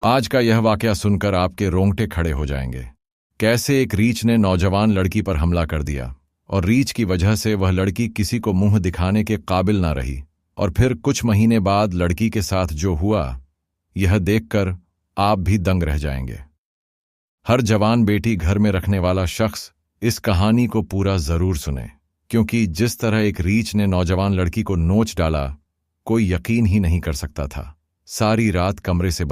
आज का यह वाकया सुनकर आपके रोंगटे खड़े हो जाएंगे। कैसे एक रीछ ने नौजवान लड़की पर हमला कर दिया और रीछ की वजह से वह लड़की किसी को मुंह दिखाने के काबिल ना रही, और फिर कुछ महीने बाद लड़की के साथ जो हुआ, यह देखकर आप भी दंग रह जाएंगे। हर जवान बेटी घर में रखने वाला शख्स इस कहानी को पूरा जरूर सुने, क्योंकि जिस तरह एक रीछ ने नौजवान लड़की को नोच डाला, कोई यकीन ही नहीं कर सकता था। सारी रात कमरे से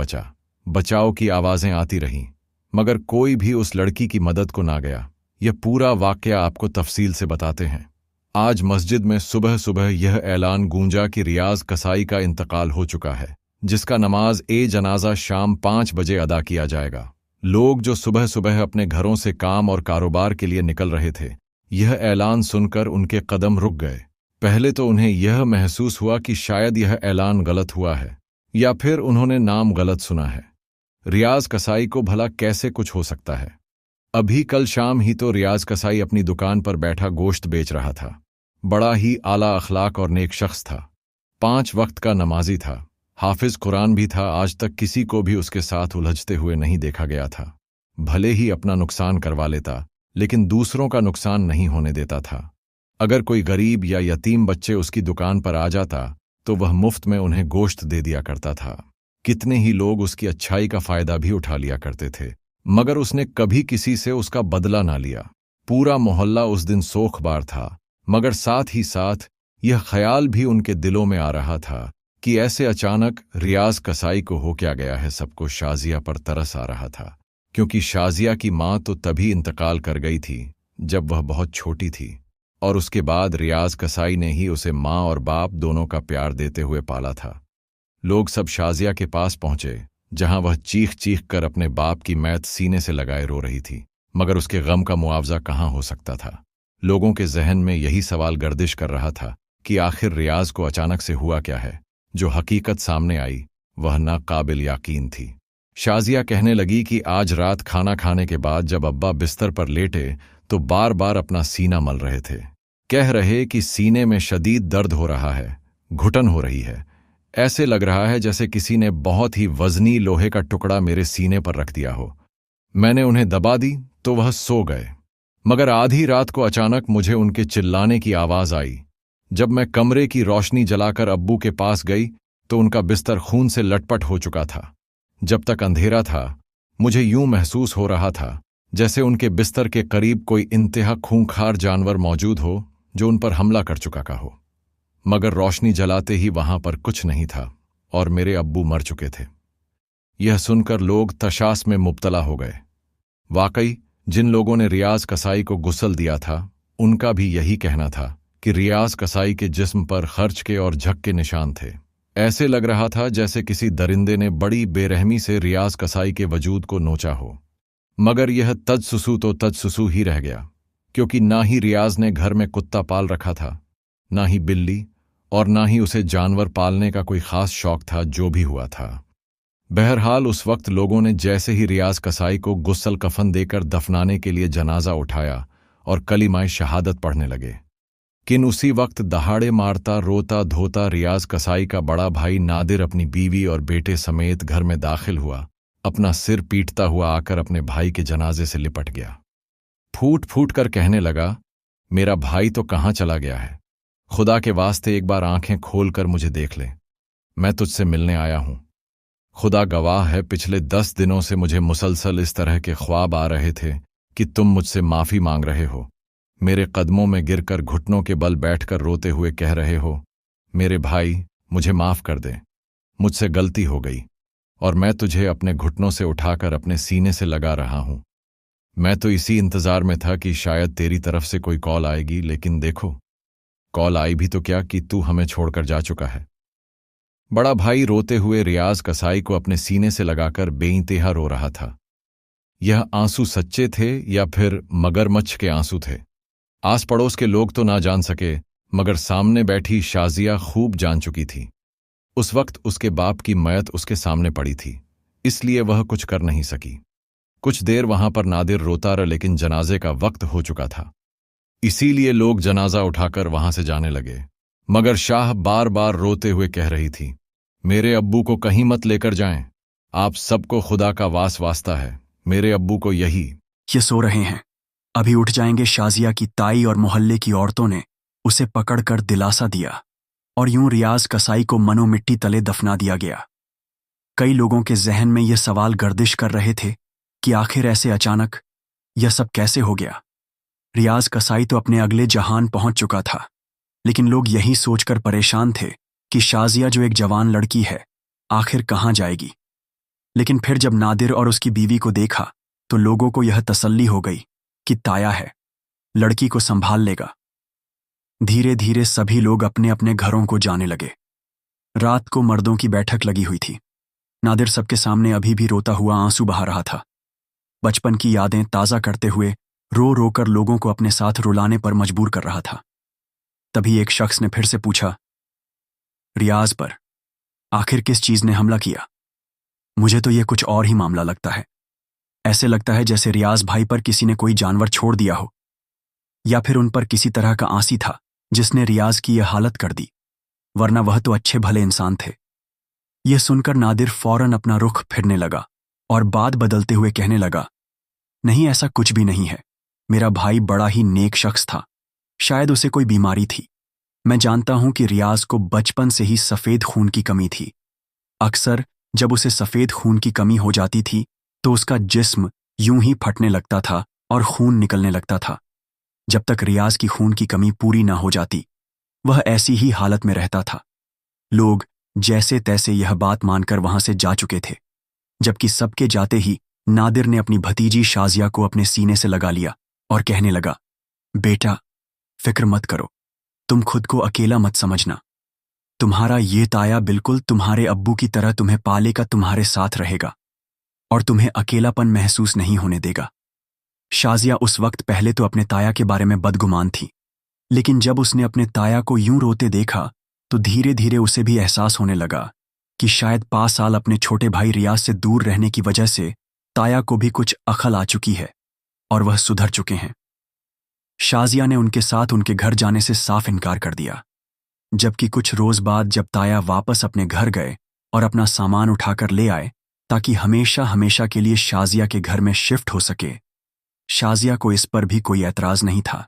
बचाव की आवाजें आती रहीं, मगर कोई भी उस लड़की की मदद को ना गया। यह पूरा वाकया आपको तफसील से बताते हैं। आज मस्जिद में सुबह सुबह यह ऐलान गूंजा कि रियाज कसाई का इंतकाल हो चुका है, जिसका नमाज जनाजा शाम 5 बजे अदा किया जाएगा। लोग जो सुबह सुबह अपने घरों से काम और कारोबार के लिए निकल रहे थे, यह ऐलान सुनकर उनके कदम रुक गए। पहले तो उन्हें यह महसूस हुआ कि शायद यह ऐलान गलत हुआ है, या फिर उन्होंने नाम गलत सुना है। रियाज कसाई को भला कैसे कुछ हो सकता है? अभी कल शाम ही तो रियाज कसाई अपनी दुकान पर बैठा गोश्त बेच रहा था। बड़ा ही आला अखलाक और नेक शख्स था। 5 वक्त का नमाजी था, हाफिज कुरान भी था। आज तक किसी को भी उसके साथ उलझते हुए नहीं देखा गया था। भले ही अपना नुकसान करवा लेता, लेकिन दूसरों का नुकसान नहीं होने देता था। अगर कोई गरीब या यतीम बच्चे उसकी दुकान पर आ जाता, तो वह मुफ्त में उन्हें गोश्त दे दिया करता था। कितने ही लोग उसकी अच्छाई का फायदा भी उठा लिया करते थे, मगर उसने कभी किसी से उसका बदला ना लिया। पूरा मोहल्ला उस दिन सोखबार था, मगर साथ ही साथ यह ख्याल भी उनके दिलों में आ रहा था कि ऐसे अचानक रियाज कसाई को हो क्या गया है। सबको शाजिया पर तरस आ रहा था, क्योंकि शाजिया की माँ तो तभी इंतकाल कर गई थी जब वह बहुत छोटी थी, और उसके बाद रियाज कसाई ने ही उसे माँ और बाप दोनों का प्यार देते हुए पाला था। लोग सब शाजिया के पास पहुंचे, जहां वह चीख चीख कर अपने बाप की मैत सीने से लगाए रो रही थी, मगर उसके गम का मुआवजा कहाँ हो सकता था। लोगों के जहन में यही सवाल गर्दिश कर रहा था कि आखिर रियाज को अचानक से हुआ क्या है। जो हकीकत सामने आई वह नाकाबिल यकीन थी। शाजिया कहने लगी कि आज रात खाना खाने के बाद जब अब्बा बिस्तर पर लेटे तो बार बार अपना सीना मल रहे थे। कह रहे कि सीने में शदीद दर्द हो रहा है, घुटन हो रही है। ऐसे लग रहा है जैसे किसी ने बहुत ही वजनी लोहे का टुकड़ा मेरे सीने पर रख दिया हो। मैंने उन्हें दबा दी तो वह सो गए, मगर आधी रात को अचानक मुझे उनके चिल्लाने की आवाज आई। जब मैं कमरे की रोशनी जलाकर अब्बू के पास गई तो उनका बिस्तर खून से लटपट हो चुका था। जब तक अंधेरा था, मुझे यूं महसूस हो रहा था जैसे उनके बिस्तर के करीब कोई इंतहा खूंखार जानवर मौजूद हो जो उन पर हमला कर चुका का हो। मगर रोशनी जलाते ही वहां पर कुछ नहीं था और मेरे अब्बू मर चुके थे। यह सुनकर लोग तशाश में मुब्तला हो गए। वाकई जिन लोगों ने रियाज कसाई को गुस्ल दिया था, उनका भी यही कहना था कि रियाज कसाई के जिस्म पर खर्च के और झक के निशान थे। ऐसे लग रहा था जैसे किसी दरिंदे ने बड़ी बेरहमी से रियाज कसाई के वजूद को नोचा हो। मगर यह तजसुसु तो तजसुसु ही रह गया, क्योंकि ना ही रियाज ने घर में कुत्ता पाल रखा था, ना ही बिल्ली, और ना ही उसे जानवर पालने का कोई खास शौक था। जो भी हुआ था, बहरहाल उस वक्त लोगों ने जैसे ही रियाज कसाई को गुस्ल कफन देकर दफनाने के लिए जनाजा उठाया और कलिमाए शहादत पढ़ने लगे, किन उसी वक्त दहाड़े मारता रोता धोता रियाज कसाई का बड़ा भाई नादिर अपनी बीवी और बेटे समेत घर में दाखिल हुआ। अपना सिर पीटता हुआ आकर अपने भाई के जनाजे से लिपट गया। फूट फूट कर कहने लगा, मेरा भाई तो कहाँ चला गया है? खुदा के वास्ते एक बार आंखें खोलकर मुझे देख ले, मैं तुझसे मिलने आया हूं। खुदा गवाह है, पिछले 10 दिनों से मुझे मुसलसल इस तरह के ख्वाब आ रहे थे कि तुम मुझसे माफी मांग रहे हो, मेरे कदमों में गिरकर घुटनों के बल बैठकर रोते हुए कह रहे हो, मेरे भाई मुझे माफ कर दे, मुझसे गलती हो गई। और मैं तुझे अपने घुटनों से उठाकर अपने सीने से लगा रहा हूं। मैं तो इसी इंतजार में था कि शायद तेरी तरफ से कोई कॉल आएगी, लेकिन देखो, कॉल आई भी तो क्या कि तू हमें छोड़कर जा चुका है। बड़ा भाई रोते हुए रियाज कसाई को अपने सीने से लगाकर बेइंतहा रो रहा था। यह आंसू सच्चे थे या फिर मगरमच्छ के आंसू थे, आस पड़ोस के लोग तो ना जान सके, मगर सामने बैठी शाजिया खूब जान चुकी थी। उस वक्त उसके बाप की मयत उसके सामने पड़ी थी, इसलिए वह कुछ कर नहीं सकी। कुछ देर वहां पर नादिर रोता रहा, लेकिन जनाजे का वक्त हो चुका था, इसीलिए लोग जनाजा उठाकर वहां से जाने लगे। मगर शाह बार बार रोते हुए कह रही थी, मेरे अब्बू को कहीं मत लेकर जाएं, आप सबको खुदा का वास्ता है, मेरे अब्बू को यही। ये सो रहे हैं, अभी उठ जाएंगे। शाजिया की ताई और मोहल्ले की औरतों ने उसे पकड़कर दिलासा दिया और यूं रियाज कसाई को मनो मिट्टी तले दफना दिया गया। कई लोगों के जहन में यह सवाल गर्दिश कर रहे थे कि आखिर ऐसे अचानक यह सब कैसे हो गया। रियाज कसाई तो अपने अगले जहान पहुंच चुका था, लेकिन लोग यही सोचकर परेशान थे कि शाजिया जो एक जवान लड़की है आखिर कहाँ जाएगी। लेकिन फिर जब नादिर और उसकी बीवी को देखा तो लोगों को यह तसल्ली हो गई कि ताया है, लड़की को संभाल लेगा। धीरे धीरे सभी लोग अपने अपने घरों को जाने लगे। रात को मर्दों की बैठक लगी हुई थी। नादिर सबके सामने अभी भी रोता हुआ आंसू बहा रहा था, बचपन की यादें ताज़ा करते हुए रो रो कर लोगों को अपने साथ रुलाने पर मजबूर कर रहा था। तभी एक शख्स ने फिर से पूछा, रियाज पर आखिर किस चीज ने हमला किया? मुझे तो यह कुछ और ही मामला लगता है। ऐसे लगता है जैसे रियाज भाई पर किसी ने कोई जानवर छोड़ दिया हो, या फिर उन पर किसी तरह का आंसी था जिसने रियाज की यह हालत कर दी, वरना वह तो अच्छे भले इंसान थे। यह सुनकर नादिर फौरन अपना रुख फिरने लगा और बात बदलते हुए कहने लगा, नहीं, ऐसा कुछ भी नहीं है। मेरा भाई बड़ा ही नेक शख्स था, शायद उसे कोई बीमारी थी। मैं जानता हूं कि रियाज को बचपन से ही सफेद खून की कमी थी। अक्सर जब उसे सफेद खून की कमी हो जाती थी तो उसका जिस्म यूं ही फटने लगता था और खून निकलने लगता था। जब तक रियाज की खून की कमी पूरी ना हो जाती वह ऐसी ही हालत में रहता था। लोग जैसे तैसे यह बात मानकर वहां से जा चुके थे, जबकि सबके जाते ही नादिर ने अपनी भतीजी शाजिया को अपने सीने से लगा लिया और कहने लगा, बेटा, फिक्र मत करो, तुम खुद को अकेला मत समझना। तुम्हारा ये ताया बिल्कुल तुम्हारे अब्बू की तरह तुम्हें पालेगा, तुम्हारे साथ रहेगा और तुम्हें अकेलापन महसूस नहीं होने देगा। शाजिया उस वक्त पहले तो अपने ताया के बारे में बदगुमान थी, लेकिन जब उसने अपने ताया को यूं रोते देखा तो धीरे धीरे उसे भी एहसास होने लगा कि शायद 5 साल अपने छोटे भाई रियाज से दूर रहने की वजह से ताया को भी कुछ अकल आ चुकी है और वह सुधर चुके हैं। शाजिया ने उनके साथ उनके घर जाने से साफ इनकार कर दिया, जबकि कुछ रोज बाद जब ताया वापस अपने घर गए और अपना सामान उठाकर ले आए ताकि हमेशा हमेशा के लिए शाजिया के घर में शिफ्ट हो सके, शाजिया को इस पर भी कोई एतराज नहीं था,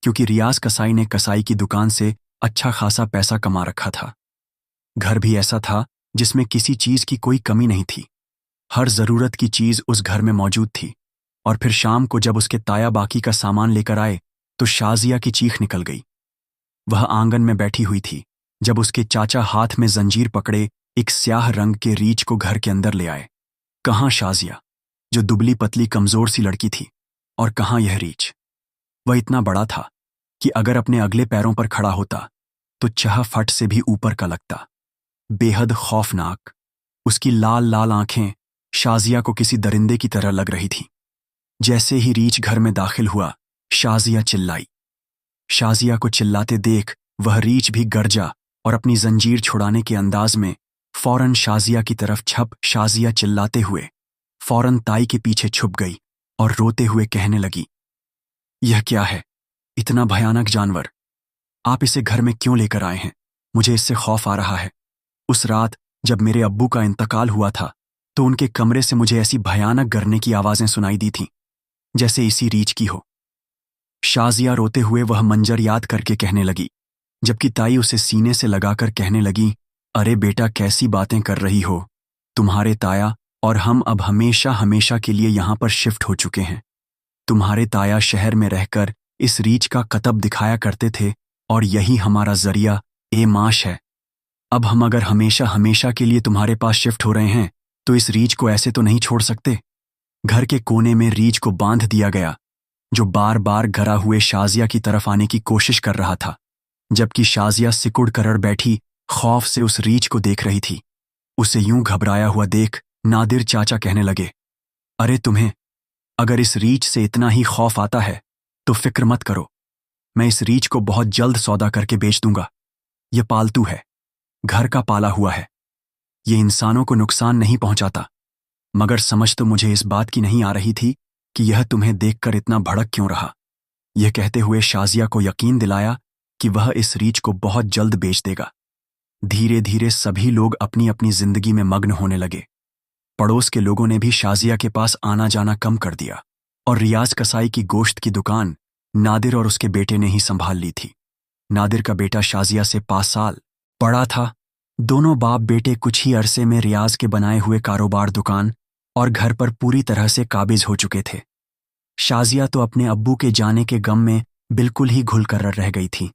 क्योंकि रियाज कसाई ने कसाई की दुकान से अच्छा खासा पैसा कमा रखा था। घर भी ऐसा था जिसमें किसी चीज की कोई कमी नहीं थी। हर जरूरत की चीज उस घर में मौजूद थी। और फिर शाम को जब उसके ताया बाकी का सामान लेकर आए तो शाजिया की चीख निकल गई। वह आंगन में बैठी हुई थी जब उसके चाचा हाथ में जंजीर पकड़े एक स्याह रंग के रीछ को घर के अंदर ले आए। कहाँ शाजिया, जो दुबली पतली कमजोर सी लड़की थी, और कहाँ यह रीछ? वह इतना बड़ा था कि अगर अपने अगले पैरों पर खड़ा होता तो चाह फट से भी ऊपर का लगता। बेहद खौफनाक उसकी लाल लाल आंखें शाजिया को किसी दरिंदे की तरह लग रही थी। जैसे ही रीछ घर में दाखिल हुआ, शाजिया चिल्लाई। शाजिया को चिल्लाते देख वह रीछ भी गरजा और अपनी जंजीर छुड़ाने के अंदाज में फौरन शाजिया की तरफ छप शाजिया चिल्लाते हुए फौरन ताई के पीछे छुप गई और रोते हुए कहने लगी, यह क्या है? इतना भयानक जानवर, आप इसे घर में क्यों लेकर आए हैं? मुझे इससे खौफ आ रहा है। उस रात जब मेरे अब्बू का इंतकाल हुआ था तो उनके कमरे से मुझे ऐसी भयानक गरने की आवाजें सुनाई दी थीं जैसे इसी रीछ की हो। शाजिया रोते हुए वह मंजर याद करके कहने लगी, जबकि ताई उसे सीने से लगाकर कहने लगी, अरे बेटा, कैसी बातें कर रही हो? तुम्हारे ताया और हम अब हमेशा हमेशा के लिए यहां पर शिफ्ट हो चुके हैं। तुम्हारे ताया शहर में रहकर इस रीछ का कतब दिखाया करते थे और यही हमारा जरिया ए माश है। अब हम अगर हमेशा हमेशा के लिए तुम्हारे पास शिफ्ट हो रहे हैं तो इस रीछ को ऐसे तो नहीं छोड़ सकते। घर के कोने में रीछ को बांध दिया गया, जो बार बार घरा हुए शाजिया की तरफ आने की कोशिश कर रहा था, जबकि शाजिया सिकुड़ कर बैठी खौफ से उस रीछ को देख रही थी। उसे यूं घबराया हुआ देख नादिर चाचा कहने लगे, अरे तुम्हें अगर इस रीछ से इतना ही खौफ आता है तो फिक्र मत करो, मैं इस रीछ को बहुत जल्द सौदा करके बेच दूंगा। यह पालतू है, घर का पाला हुआ है, ये इंसानों को नुकसान नहीं पहुंचाता। मगर समझ तो मुझे इस बात की नहीं आ रही थी कि यह तुम्हें देखकर इतना भड़क क्यों रहा। यह कहते हुए शाजिया को यकीन दिलाया कि वह इस रीछ को बहुत जल्द बेच देगा। धीरे धीरे सभी लोग अपनी अपनी जिंदगी में मग्न होने लगे। पड़ोस के लोगों ने भी शाजिया के पास आना जाना कम कर दिया और रियाज कसाई की गोश्त की दुकान नादिर और उसके बेटे ने ही संभाल ली थी। नादिर का बेटा शाजिया से 5 साल बड़ा था। दोनों बाप बेटे कुछ ही अरसे में रियाज के बनाए हुए कारोबार, दुकान और घर पर पूरी तरह से काबिज हो चुके थे। शाजिया तो अपने अब्बू के जाने के गम में बिल्कुल ही घुलकर रह गई थी।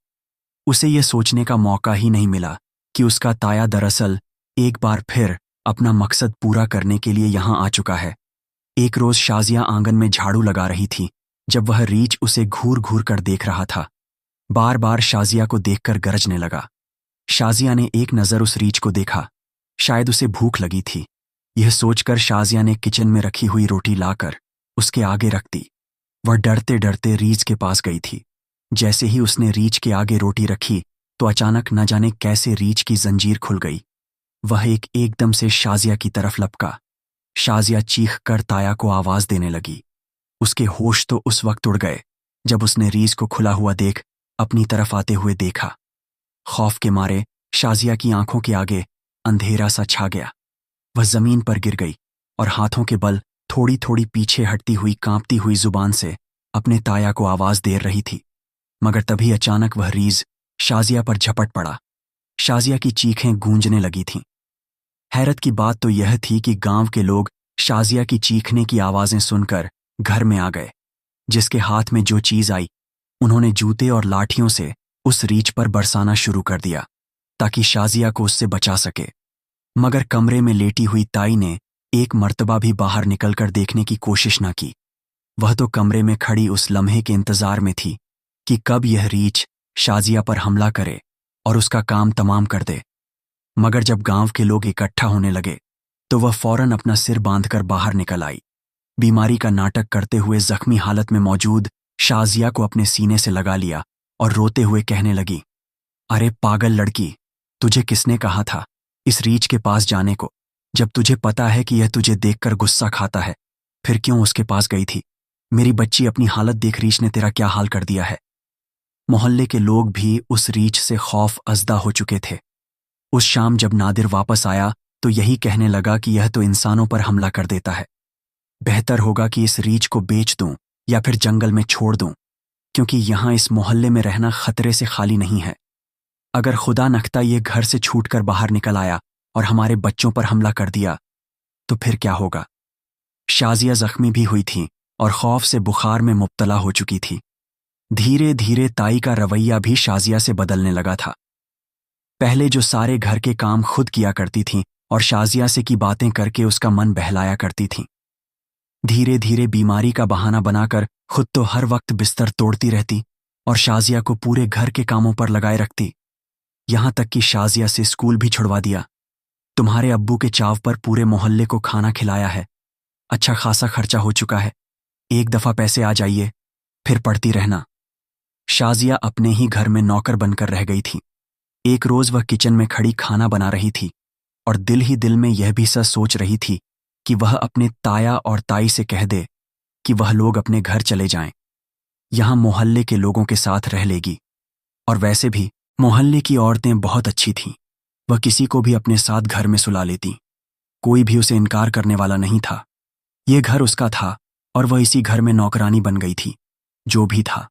उसे यह सोचने का मौका ही नहीं मिला कि उसका ताया दरअसल एक बार फिर अपना मकसद पूरा करने के लिए यहां आ चुका है। एक रोज शाजिया आंगन में झाड़ू लगा रही थी जब वह रीछ उसे घूर घूर कर देख रहा था। बार बार शाजिया को देखकर गरजने लगा। शाजिया ने एक नज़र उस रीछ को देखा। शायद उसे भूख लगी थी। यह सोचकर शाजिया ने किचन में रखी हुई रोटी लाकर उसके आगे रख दी। वह डरते डरते रीछ के पास गई थी। जैसे ही उसने रीछ के आगे रोटी रखी तो अचानक न जाने कैसे रीछ की जंजीर खुल गई। वह एकदम से शाजिया की तरफ लपका। शाजिया चीख कर ताया को आवाज देने लगी। उसके होश तो उस वक्त उड़ गए जब उसने रीछ को खुला हुआ देख अपनी तरफ आते हुए देखा। खौफ के मारे शाजिया की आंखों के आगे अंधेरा सा छा गया। वह जमीन पर गिर गई और हाथों के बल थोड़ी थोड़ी पीछे हटती हुई कांपती हुई जुबान से अपने ताया को आवाज दे रही थी। मगर तभी अचानक वह रीछ शाजिया पर झपट पड़ा। शाजिया की चीखें गूंजने लगी थीं। हैरत की बात तो यह थी कि गांव के लोग शाजिया की चीखने की आवाजें सुनकर घर में आ गए। जिसके हाथ में जो चीज आई उन्होंने जूते और लाठियों से उस रीछ पर बरसाना शुरू कर दिया ताकि शाजिया को उससे बचा सके। मगर कमरे में लेटी हुई ताई ने एक मर्तबा भी बाहर निकलकर देखने की कोशिश न की। वह तो कमरे में खड़ी उस लम्हे के इंतजार में थी कि कब यह रीछ शाजिया पर हमला करे और उसका काम तमाम कर दे। मगर जब गांव के लोग इकट्ठा होने लगे तो वह फौरन अपना सिर बांधकर बाहर निकल आई। बीमारी का नाटक करते हुए जख्मी हालत में मौजूद शाजिया को अपने सीने से लगा लिया और रोते हुए कहने लगी, अरे पागल लड़की, तुझे किसने कहा था इस रीछ के पास जाने को? जब तुझे पता है कि यह तुझे देखकर गुस्सा खाता है, फिर क्यों उसके पास गई थी? मेरी बच्ची, अपनी हालत देख, रीछ ने तेरा क्या हाल कर दिया है। मोहल्ले के लोग भी उस रीछ से खौफ अज़दा हो चुके थे। उस शाम जब नादिर वापस आया तो यही कहने लगा कि यह तो इंसानों पर हमला कर देता है। बेहतर होगा कि इस रीछ को बेच दूं या फिर जंगल में छोड़ दूं, क्योंकि यहां इस मोहल्ले में रहना खतरे से खाली नहीं है। अगर खुदा नख्ता ये घर से छूटकर बाहर निकल आया और हमारे बच्चों पर हमला कर दिया तो फिर क्या होगा। शाजिया जख्मी भी हुई थी और खौफ से बुखार में मुब्तला हो चुकी थी। धीरे धीरे ताई का रवैया भी शाजिया से बदलने लगा था। पहले जो सारे घर के काम खुद किया करती थीं और शाजिया से की बातें करके उसका मन बहलाया करती थीं, धीरे धीरे बीमारी का बहाना बनाकर खुद तो हर वक्त बिस्तर तोड़ती रहती और शाजिया को पूरे घर के कामों पर लगाए रखती। यहां तक कि शाजिया से स्कूल भी छुड़वा दिया। तुम्हारे अब्बू के चाव पर पूरे मोहल्ले को खाना खिलाया है, अच्छा खासा खर्चा हो चुका है, एक दफा पैसे आ जाइए फिर पढ़ती रहना। शाजिया अपने ही घर में नौकर बनकर रह गई थी। एक रोज वह किचन में खड़ी खाना बना रही थी और दिल ही दिल में यह भी सच सोच रही थी कि वह अपने ताया और ताई से कह दे कि वह लोग अपने घर चले जाएं, यहां मोहल्ले के लोगों के साथ रह लेगी। और वैसे भी मोहल्ले की औरतें बहुत अच्छी थीं, वह किसी को भी अपने साथ घर में सुला लेती, कोई भी उसे इनकार करने वाला नहीं था। यह घर उसका था और वह इसी घर में नौकरानी बन गई थी। जो भी था,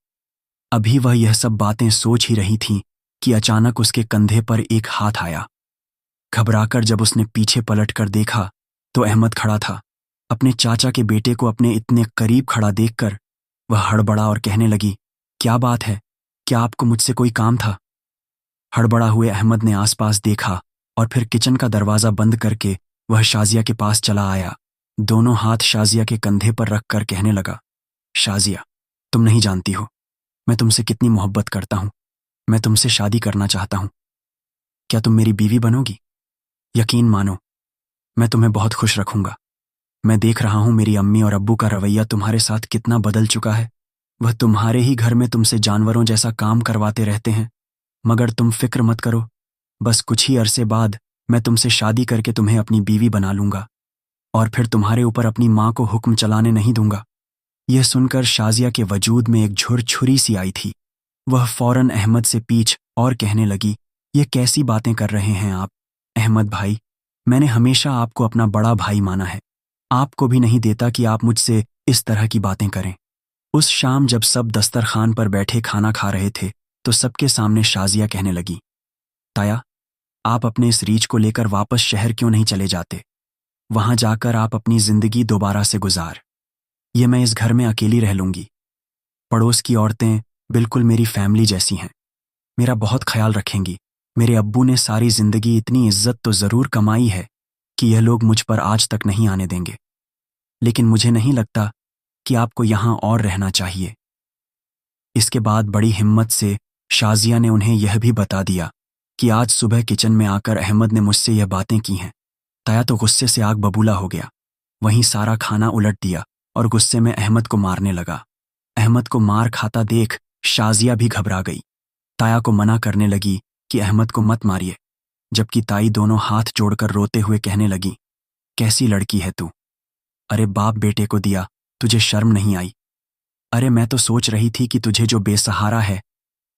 अभी वह यह सब बातें सोच ही रही थी कि अचानक उसके कंधे पर एक हाथ आया। घबराकर जब उसने पीछे पलटकर देखा तो अहमद खड़ा था। अपने चाचा के बेटे को अपने इतने करीब खड़ा देखकर वह हड़बड़ा और कहने लगी, क्या बात है, क्या आपको मुझसे कोई काम था? हड़बड़ा हुए अहमद ने आसपास देखा और फिर किचन का दरवाजा बंद करके वह शाजिया के पास चला आया। दोनों हाथ शाजिया के कंधे पर रखकर कहने लगा, शाजिया, तुम नहीं जानती हो मैं तुमसे कितनी मोहब्बत करता हूं। मैं तुमसे शादी करना चाहता हूं। क्या तुम मेरी बीवी बनोगी? यकीन मानो, मैं तुम्हें बहुत खुश रखूंगा। मैं देख रहा हूं मेरी अम्मी और अब्बू का रवैया तुम्हारे साथ कितना बदल चुका है। वह तुम्हारे ही घर में तुमसे जानवरों जैसा काम करवाते रहते हैं, मगर तुम फिक्र मत करो, बस कुछ ही अरसे बाद मैं तुमसे शादी करके तुम्हें अपनी बीवी बना लूंगा और फिर तुम्हारे ऊपर अपनी माँ को हुक्म चलाने नहीं दूंगा। यह सुनकर शाजिया के वजूद में एक झुरझुरी सी आई थी। वह फौरन अहमद से पीछ और कहने लगी, ये कैसी बातें कर रहे हैं आप अहमद भाई? मैंने हमेशा आपको अपना बड़ा भाई माना है। आपको भी नहीं देता कि आप मुझसे इस तरह की बातें करें। उस शाम जब सब दस्तरखान पर बैठे खाना खा रहे थे तो सबके सामने शाजिया कहने लगी, ताया, आप अपने इस रीछ को लेकर वापस शहर क्यों नहीं चले जाते? वहां जाकर आप अपनी जिंदगी दोबारा से गुजार। ये मैं इस घर में अकेली रह लूंगी। पड़ोस की औरतें बिल्कुल मेरी फैमिली जैसी हैं, मेरा बहुत ख्याल रखेंगी। मेरे अब्बू ने सारी जिंदगी इतनी इज्जत तो जरूर कमाई है कि यह लोग मुझ पर आज तक नहीं आने देंगे, लेकिन मुझे नहीं लगता कि आपको यहां और रहना चाहिए। इसके बाद बड़ी हिम्मत से शाजिया ने उन्हें यह भी बता दिया कि आज सुबह किचन में आकर अहमद ने मुझसे यह बातें की हैं। ताया तो गुस्से से आग बबूला हो गया, वहीं सारा खाना उलट दिया और गुस्से में अहमद को मारने लगा। अहमद को मार खाता देख शाजिया भी घबरा गई। ताया को मना करने लगी कि अहमद को मत मारिए, जबकि ताई दोनों हाथ जोड़कर रोते हुए कहने लगी, कैसी लड़की है तू? अरे बाप बेटे को दिया, तुझे शर्म नहीं आई? अरे मैं तो सोच रही थी कि तुझे जो बेसहारा है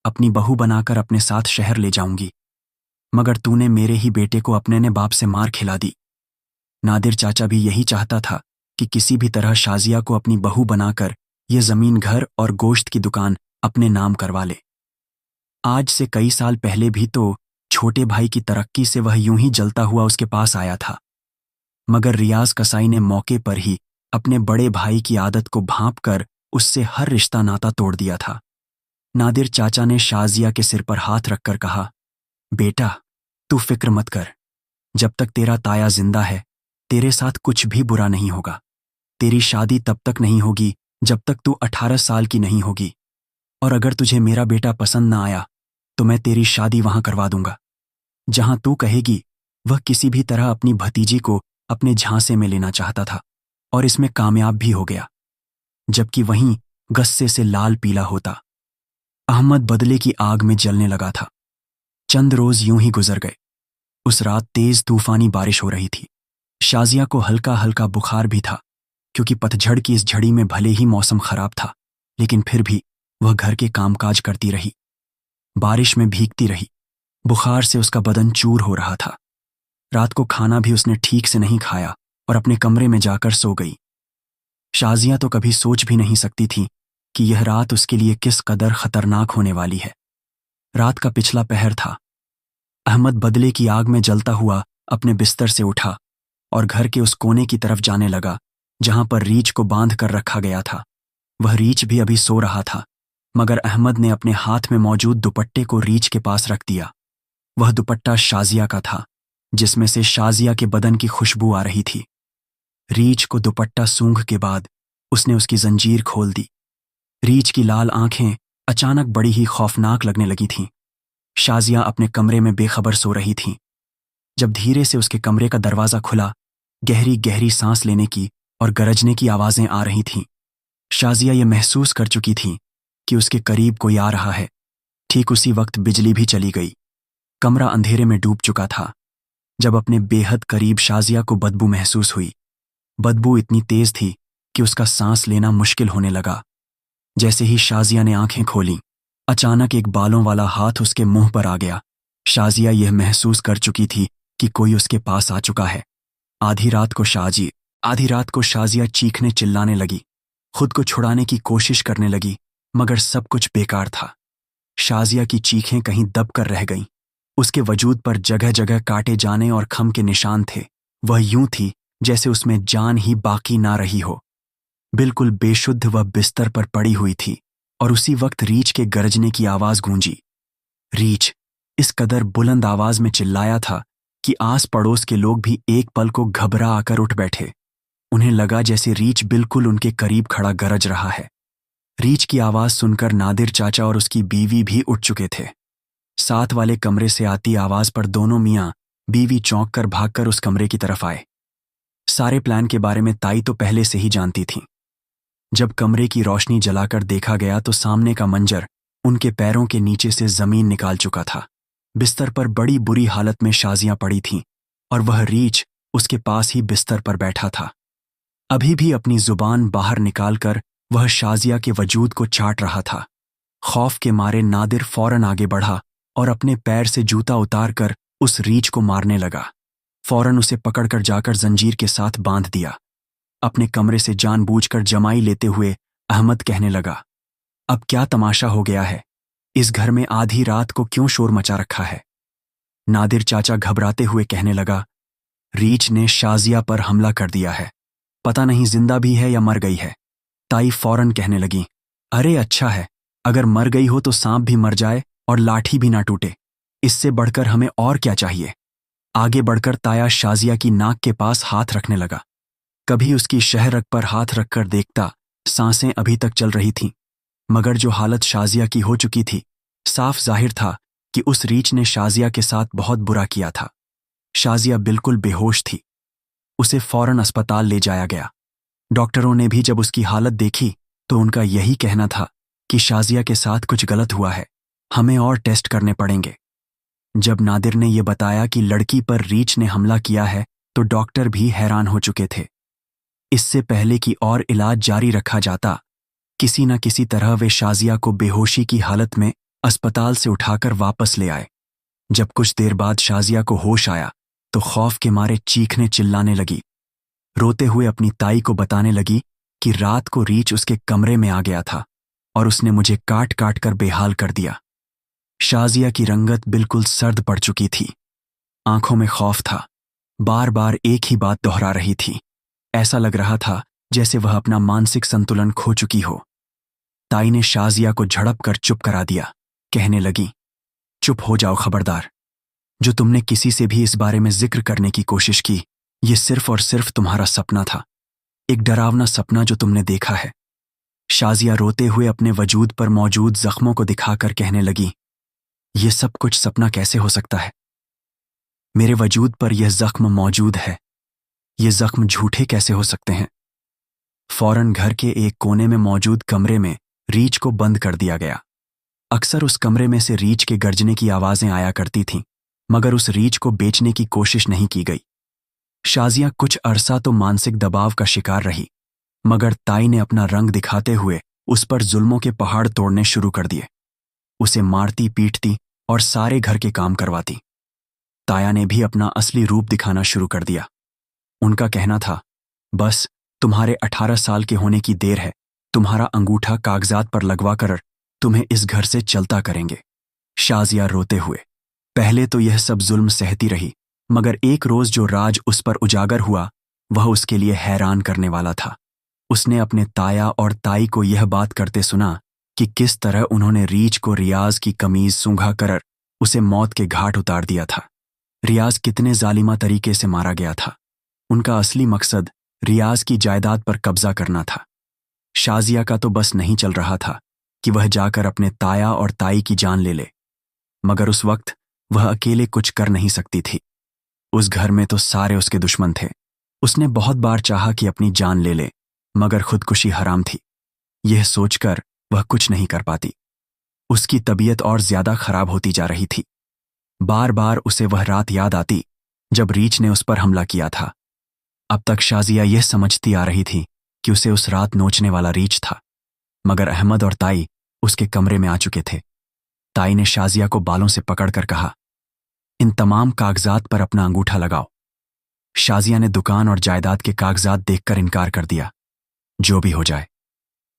अपनी बहू बनाकर अपने साथ शहर ले जाऊंगी, मगर तूने मेरे ही बेटे को अपने ने बाप से मार खिला दी। नादिर चाचा भी यही चाहता था कि किसी भी तरह शाजिया को अपनी बहू बनाकर ये जमीन, घर और गोश्त की दुकान अपने नाम करवा ले। आज से कई साल पहले भी तो छोटे भाई की तरक्की से वह यूं ही जलता हुआ उसके पास आया था, मगर रियाज कसाई ने मौके पर ही अपने बड़े भाई की आदत को भांप कर उससे हर रिश्ता नाता तोड़ दिया था। नादिर चाचा ने शाजिया के सिर पर हाथ रखकर कहा, बेटा, तू फिक्र मत कर। जब तक तेरा ताया जिंदा है तेरे साथ कुछ भी बुरा नहीं होगा। तेरी शादी तब तक नहीं होगी जब तक तू 18 साल की नहीं होगी, और अगर तुझे मेरा बेटा पसंद ना आया तो मैं तेरी शादी वहां करवा दूंगा जहां तू कहेगी। वह किसी भी तरह अपनी भतीजी को अपने झांसे में लेना चाहता था और इसमें कामयाब भी हो गया, जबकि वहीं गस्से से लाल पीला होता। अहमद बदले की आग में जलने लगा था। चंद रोज यूं ही गुजर गए। उस रात तेज तूफानी बारिश हो रही थी। शाजिया को हल्का हल्का बुखार भी था, क्योंकि पतझड़ की इस झड़ी में भले ही मौसम खराब था, लेकिन फिर भी वह घर के कामकाज करती रही, बारिश में भीगती रही। बुखार से उसका बदन चूर हो रहा था। रात को खाना भी उसने ठीक से नहीं खाया और अपने कमरे में जाकर सो गई। शाजिया तो कभी सोच भी नहीं सकती थी कि यह रात उसके लिए किस कदर खतरनाक होने वाली है। रात का पिछला पहर था। अहमद बदले की आग में जलता हुआ अपने बिस्तर से उठा और घर के उस कोने की तरफ जाने लगा जहां पर रीछ को बांध कर रखा गया था। वह रीछ भी अभी सो रहा था, मगर अहमद ने अपने हाथ में मौजूद दुपट्टे को रीछ के पास रख दिया। वह दुपट्टा शाजिया का था, जिसमें से शाजिया के बदन की खुशबू आ रही थी। रीछ को दुपट्टा सूंघ के बाद उसने उसकी जंजीर खोल दी। रीछ की लाल आंखें अचानक बड़ी ही खौफनाक लगने लगी थीं। शाजिया अपने कमरे में बेखबर सो रही थी। जब धीरे से उसके कमरे का दरवाजा खुला, गहरी गहरी सांस लेने की और गरजने की आवाजें आ रही थीं। शाजिया ये महसूस कर चुकी थी कि उसके करीब कोई आ रहा है। ठीक उसी वक्त बिजली भी चली गई। कमरा अंधेरे में डूब चुका था। जब अपने बेहद करीब शाजिया को बदबू महसूस हुई। बदबू इतनी तेज थी कि उसका सांस लेना मुश्किल होने लगा। जैसे ही शाजिया ने आंखें खोलीं, अचानक एक बालों वाला हाथ उसके मुंह पर आ गया। शाजिया यह महसूस कर चुकी थी कि कोई उसके पास आ चुका है। आधी रात को शाजिया चीखने चिल्लाने लगी, खुद को छुड़ाने की कोशिश करने लगी, मगर सब कुछ बेकार था। शाजिया की चीखें कहीं दब कर रह गईं। उसके वजूद पर जगह जगह काटे जाने और खम के निशान थे। वह यूं थी जैसे उसमें जान ही बाकी ना रही हो। बिल्कुल बेशुद्ध वह बिस्तर पर पड़ी हुई थी और उसी वक्त रीछ के गरजने की आवाज गूंजी। रीछ इस कदर बुलंद आवाज में चिल्लाया था कि आस पड़ोस के लोग भी एक पल को घबरा आकर उठ बैठे। उन्हें लगा जैसे रीछ बिल्कुल उनके करीब खड़ा गरज रहा है। रीछ की आवाज सुनकर नादिर चाचा और उसकी बीवी भी उठ चुके थे। साथ वाले कमरे से आती आवाज पर दोनों मियां बीवी चौंक कर भागकर उस कमरे की तरफ आए। सारे प्लान के बारे में ताई तो पहले से ही जानती थी। जब कमरे की रोशनी जलाकर देखा गया तो सामने का मंजर उनके पैरों के नीचे से जमीन निकाल चुका था। बिस्तर पर बड़ी बुरी हालत में शाजिया पड़ी थी और वह रीछ उसके पास ही बिस्तर पर बैठा था। अभी भी अपनी जुबान बाहर निकालकर वह शाजिया के वजूद को चाट रहा था। खौफ के मारे नादिर फौरन आगे बढ़ा और अपने पैर से जूता उतारकर उस रीछ को मारने लगा। फौरन उसे पकड़कर जाकर जंजीर के साथ बांध दिया। अपने कमरे से जानबूझकर जमाई लेते हुए अहमद कहने लगा, अब क्या तमाशा हो गया है? इस घर में आधी रात को क्यों शोर मचा रखा है? नादिर चाचा घबराते हुए कहने लगा, रीछ ने शाजिया पर हमला कर दिया है, पता नहीं जिंदा भी है या मर गई है। ताई फौरन कहने लगी, अरे अच्छा है, अगर मर गई हो तो सांप भी मर जाए और लाठी भी ना टूटे, इससे बढ़कर हमें और क्या चाहिए। आगे बढ़कर ताया शाजिया की नाक के पास हाथ रखने लगा। कभी उसकी शहरग पर हाथ रखकर देखता, सांसें अभी तक चल रही थीं, मगर जो हालत शाजिया की हो चुकी थी, साफ जाहिर था कि उस रीछ ने शाजिया के साथ बहुत बुरा किया था। शाजिया बिल्कुल बेहोश थी। उसे फौरन अस्पताल ले जाया गया। डॉक्टरों ने भी जब उसकी हालत देखी तो उनका यही कहना था कि शाजिया के साथ कुछ गलत हुआ है, हमें और टेस्ट करने पड़ेंगे। जब नादिर ने यह बताया कि लड़की पर रीछ ने हमला किया है तो डॉक्टर भी हैरान हो चुके थे। इससे पहले कि और इलाज जारी रखा जाता, किसी न किसी तरह वे शाजिया को बेहोशी की हालत में अस्पताल से उठाकर वापस ले आए। जब कुछ देर बाद शाजिया को होश आया तो खौफ के मारे चीखने चिल्लाने लगी। रोते हुए अपनी ताई को बताने लगी कि रात को रीछ उसके कमरे में आ गया था और उसने मुझे काट काट कर बेहाल कर दिया। शाजिया की रंगत बिल्कुल सर्द पड़ चुकी थी। आंखों में खौफ था। बार बार एक ही बात दोहरा रही थी। ऐसा लग रहा था जैसे वह अपना मानसिक संतुलन खो चुकी हो। ताई ने शाजिया को झड़प कर चुप करा दिया। कहने लगी, चुप हो जाओ खबरदार। जो तुमने किसी से भी इस बारे में जिक्र करने की कोशिश की, ये सिर्फ और सिर्फ तुम्हारा सपना था, एक डरावना सपना जो तुमने देखा है। शाजिया रोते हुए अपने वजूद पर मौजूद जख्मों को दिखाकर कहने लगी, यह सब कुछ सपना कैसे हो सकता है? मेरे वजूद पर यह जख्म मौजूद है, ये जख्म झूठे कैसे हो सकते हैं? फौरन घर के एक कोने में मौजूद कमरे में रीछ को बंद कर दिया गया। अक्सर उस कमरे में से रीछ के गर्जने की आवाजें आया करती थीं, मगर उस रीछ को बेचने की कोशिश नहीं की गई। शाजिया कुछ अरसा तो मानसिक दबाव का शिकार रही, मगर ताई ने अपना रंग दिखाते हुए उस पर जुल्मों के पहाड़ तोड़ने शुरू कर दिए। उसे मारती पीटती और सारे घर के काम करवाती। ताया ने भी अपना असली रूप दिखाना शुरू कर दिया। उनका कहना था, बस तुम्हारे 18 साल के होने की देर है, तुम्हारा अंगूठा कागजात पर लगवा कर तुम्हें इस घर से चलता करेंगे। शाजिया रोते हुए, पहले तो यह सब जुल्म सहती रही, मगर एक रोज जो राज उस पर उजागर हुआ वह उसके लिए हैरान करने वाला था। उसने अपने ताया और ताई को यह बात करते सुना कि किस तरह उन्होंने रीछ को रियाज की कमीज सूंघा कर उसे मौत के घाट उतार दिया था। रियाज कितने जालिमा तरीके से मारा गया था। उनका असली मकसद रियाज की जायदाद पर कब्जा करना था। शाजिया का तो बस नहीं चल रहा था कि वह जाकर अपने ताया और ताई की जान ले ले, मगर उस वक्त वह अकेले कुछ कर नहीं सकती थी। उस घर में तो सारे उसके दुश्मन थे। उसने बहुत बार चाहा कि अपनी जान ले ले, मगर खुदकुशी हराम थी। यह सोचकर वह कुछ नहीं कर पाती। उसकी तबीयत और ज्यादा खराब होती जा रही थी। बार बार उसे वह रात याद आती जब रीछ ने उस पर हमला किया था। अब तक शाजिया यह समझती आ रही थी कि उसे उस रात नोचने वाला रीछ था, मगर अहमद और ताई उसके कमरे में आ चुके थे। ताई ने शाजिया को बालों से पकड़कर कहा, इन तमाम कागजात पर अपना अंगूठा लगाओ। शाजिया ने दुकान और जायदाद के कागजात देखकर इनकार कर दिया। जो भी हो जाए,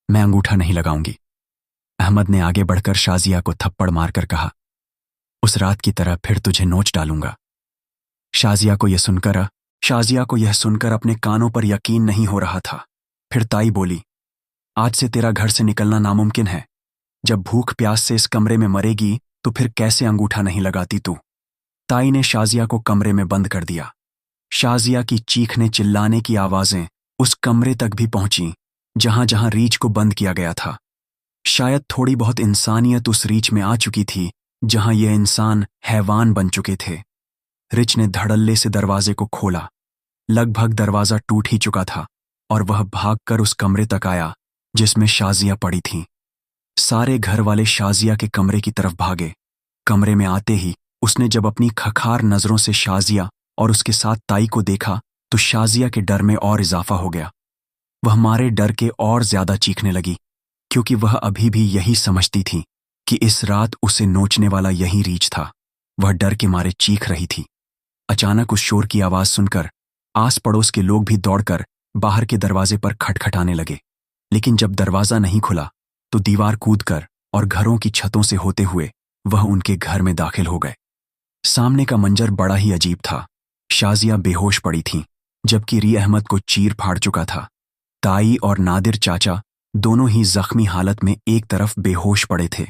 मैं अंगूठा नहीं लगाऊंगी। अहमद ने आगे बढ़कर शाजिया को थप्पड़ मारकर कहा, उस रात की तरह फिर तुझे नोच डालूंगा। शाजिया को यह सुनकर अपने कानों पर यकीन नहीं हो रहा था। फिर ताई बोली, आज से तेरा घर से निकलना नामुमकिन है। जब भूख प्यास से इस कमरे में मरेगी तो फिर कैसे अंगूठा नहीं लगाती तू? ताई ने शाजिया को कमरे में बंद कर दिया। शाजिया की चीखने चिल्लाने की आवाजें उस कमरे तक भी पहुंची जहां जहां रीछ को बंद किया गया था। शायद थोड़ी बहुत इंसानियत उस रीछ में आ चुकी थी जहां ये इंसान हैवान बन चुके थे। रीछ ने धड़ल्ले से दरवाजे को खोला। लगभग दरवाजा टूट ही चुका था और वह भागकर उस कमरे तक आया जिसमें शाजिया पड़ी थी। सारे घर वाले शाजिया के कमरे की तरफ भागे। कमरे में आते ही उसने जब अपनी खखार नजरों से शाजिया और उसके साथ ताई को देखा तो शाजिया के डर में और इजाफा हो गया। वह मारे डर के और ज्यादा चीखने लगी, क्योंकि वह अभी भी यही समझती थी कि इस रात उसे नोचने वाला यही रीछ था। वह डर के मारे चीख रही थी। अचानक उस शोर की आवाज सुनकर आस पड़ोस के लोग भी दौड़कर बाहर के दरवाजे पर खटखटाने लगे। लेकिन जब दरवाजा नहीं खुला तो दीवार कूदकर और घरों की छतों से होते हुए वह उनके घर में दाखिल हो गए। सामने का मंजर बड़ा ही अजीब था। शाजिया बेहोश पड़ी थीं, जबकि री अहमद को चीर फाड़ चुका था। ताई और नादिर चाचा दोनों ही जख्मी हालत में एक तरफ बेहोश पड़े थे।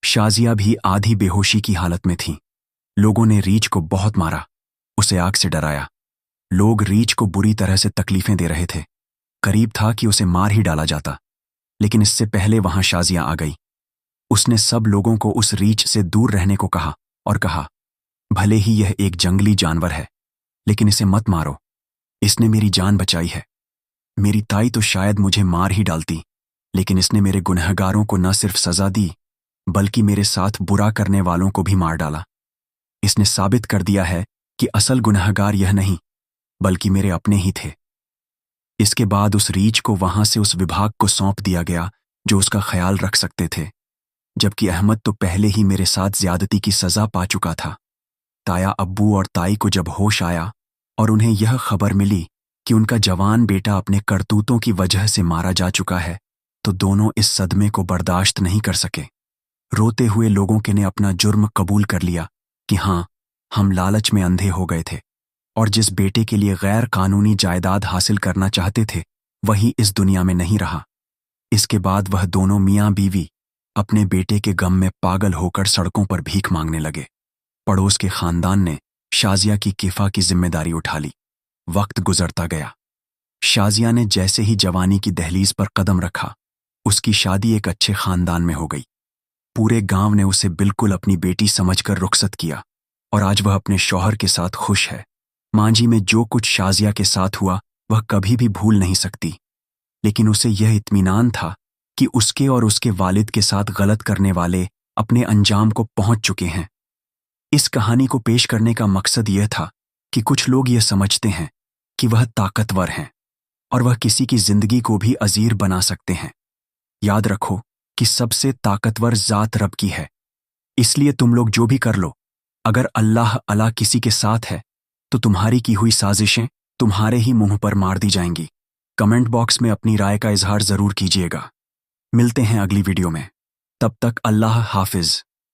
शाजिया भी आधी बेहोशी की हालत में थी। लोगों ने रीछ को बहुत मारा, उसे आग से डराया। लोग रीछ को बुरी तरह से तकलीफें दे रहे थे। करीब था कि उसे मार ही डाला जाता, लेकिन इससे पहले वहां शाजिया आ गई। उसने सब लोगों को उस रीछ से दूर रहने को कहा और कहा, भले ही यह एक जंगली जानवर है, लेकिन इसे मत मारो। इसने मेरी जान बचाई है। मेरी ताई तो शायद मुझे मार ही डालती, लेकिन इसने मेरे गुनहगारों को न सिर्फ सजा दी, बल्कि मेरे साथ बुरा करने वालों को भी मार डाला। इसने साबित कर दिया है कि असल गुनहगार यह नहीं, बल्कि मेरे अपने ही थे। इसके बाद उस रीछ को वहां से उस विभाग को सौंप दिया गया जो उसका ख्याल रख सकते थे, जबकि अहमद तो पहले ही मेरे साथ ज्यादती की सजा पा चुका था। ताया अब्बू और ताई को जब होश आया और उन्हें यह खबर मिली कि उनका जवान बेटा अपने करतूतों की वजह से मारा जा चुका है, तो दोनों इस सदमे को बर्दाश्त नहीं कर सके। रोते हुए लोगों के ने अपना जुर्म कबूल कर लिया कि हाँ, हम लालच में अंधे हो गए थे और जिस बेटे के लिए गैर कानूनी जायदाद हासिल करना चाहते थे वही इस दुनिया में नहीं रहा। इसके बाद वह दोनों मियाँ बीवी अपने बेटे के गम में पागल होकर सड़कों पर भीख मांगने लगे। पड़ोस के खानदान ने शाजिया की किफा की जिम्मेदारी उठा ली। वक्त गुजरता गया। शाजिया ने जैसे ही जवानी की दहलीज पर कदम रखा, उसकी शादी एक अच्छे खानदान में हो गई। पूरे गांव ने उसे बिल्कुल अपनी बेटी समझकर रुखसत किया और आज वह अपने शौहर के साथ खुश है। मांझी में जो कुछ शाजिया के साथ हुआ वह कभी भी भूल नहीं सकती, लेकिन उसे यह इत्मीनान था कि उसके और उसके वालिद के साथ गलत करने वाले अपने अंजाम को पहुंच चुके हैं। इस कहानी को पेश करने का मकसद यह था कि कुछ लोग यह समझते हैं कि वह ताकतवर हैं और वह किसी की जिंदगी को भी अजीर बना सकते हैं। याद रखो कि सबसे ताकतवर जात रब की है। इसलिए तुम लोग जो भी कर लो, अगर अल्लाह अला किसी के साथ है तो तुम्हारी की हुई साजिशें तुम्हारे ही मुंह पर मार दी जाएंगी। कमेंट बॉक्स में अपनी राय का इजहार जरूर कीजिएगा। मिलते हैं अगली वीडियो में। तब तक अल्लाह हाफिज।